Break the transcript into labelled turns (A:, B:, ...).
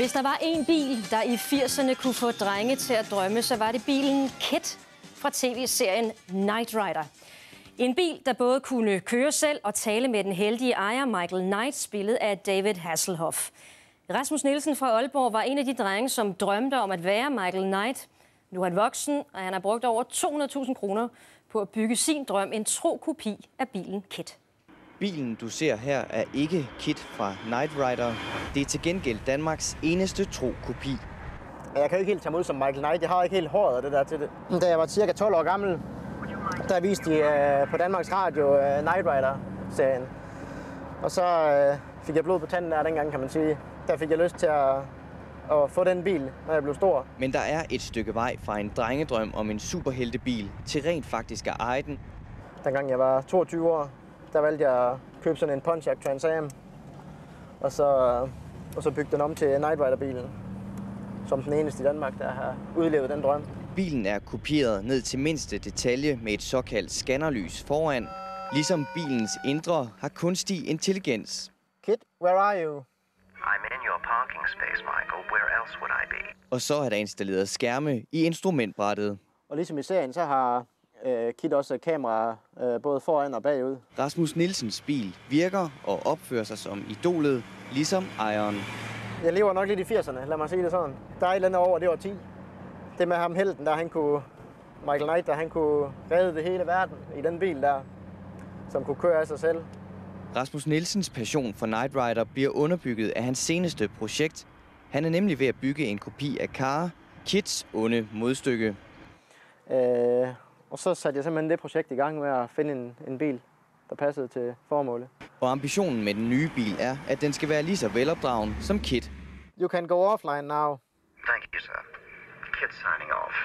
A: Hvis der var en bil, der i 80'erne kunne få drenge til at drømme, så var det bilen KID fra tv-serien Knight Rider. En bil, der både kunne køre selv og tale med den heldige ejer Michael Knight, spillet af David Hasselhoff. Rasmus Nielsen fra Aalborg var en af de drenge, som drømte om at være Michael Knight. Nu er han voksen, og han har brugt over 200.000 kroner på at bygge sin drøm, en tro kopi af bilen KID.
B: Bilen, du ser her, er ikke KID fra Knight Rider. Det er til gengæld Danmarks eneste tro kopi.
C: Jeg kan jo ikke helt tage mod som Michael Knight. Jeg har ikke helt håret og det der til det. Da jeg var cirka 12 år gammel, der viste de på Danmarks Radio Knight Rider-serien. Og så fik jeg blod på tanden der dengang, kan man sige. Der fik jeg lyst til at få den bil, når jeg blev stor.
B: Men der er et stykke vej fra en drengedrøm om en superheltebil til rent faktisk at eje den.
C: Dengang jeg var 22 år, der valgte jeg at købe sådan en Pontiac Trans Am. Og så bygge den om til Knight Rider-bilen. Som den eneste i Danmark, der har udlevet den drøm.
B: Bilen er kopieret ned til mindste detalje med et såkaldt scannerlys foran. Ligesom bilens indre har kunstig intelligens.
C: KID, where are you?
D: I'm in your parking space, Michael. Where else would I be?
B: Og så er der installeret skærme i instrumentbrættet.
C: Og ligesom i serien, så har KID også kameraer både foran og bagud.
B: Rasmus Nielsens bil virker og opfører sig som idolet, ligesom ejeren.
C: Jeg lever nok lidt i 80'erne, lad mig sige det sådan. Der er et eller andet over det var 10. Det med ham helten, der han kunne, Michael Knight, der han kunne redde det hele verden i den bil der, som kunne køre af sig selv.
B: Rasmus Nielsens passion for Knight Rider bliver underbygget af hans seneste projekt. Han er nemlig ved at bygge en kopi af Car, KIDs onde modstykke.
C: Og så satte jeg simpelthen det projekt i gang med at finde en bil, der passede til formålet.
B: Og ambitionen med den nye bil er, at den skal være lige så velopdragen som KID.
C: You can go offline now.
D: Thank you, sir. KID signing off.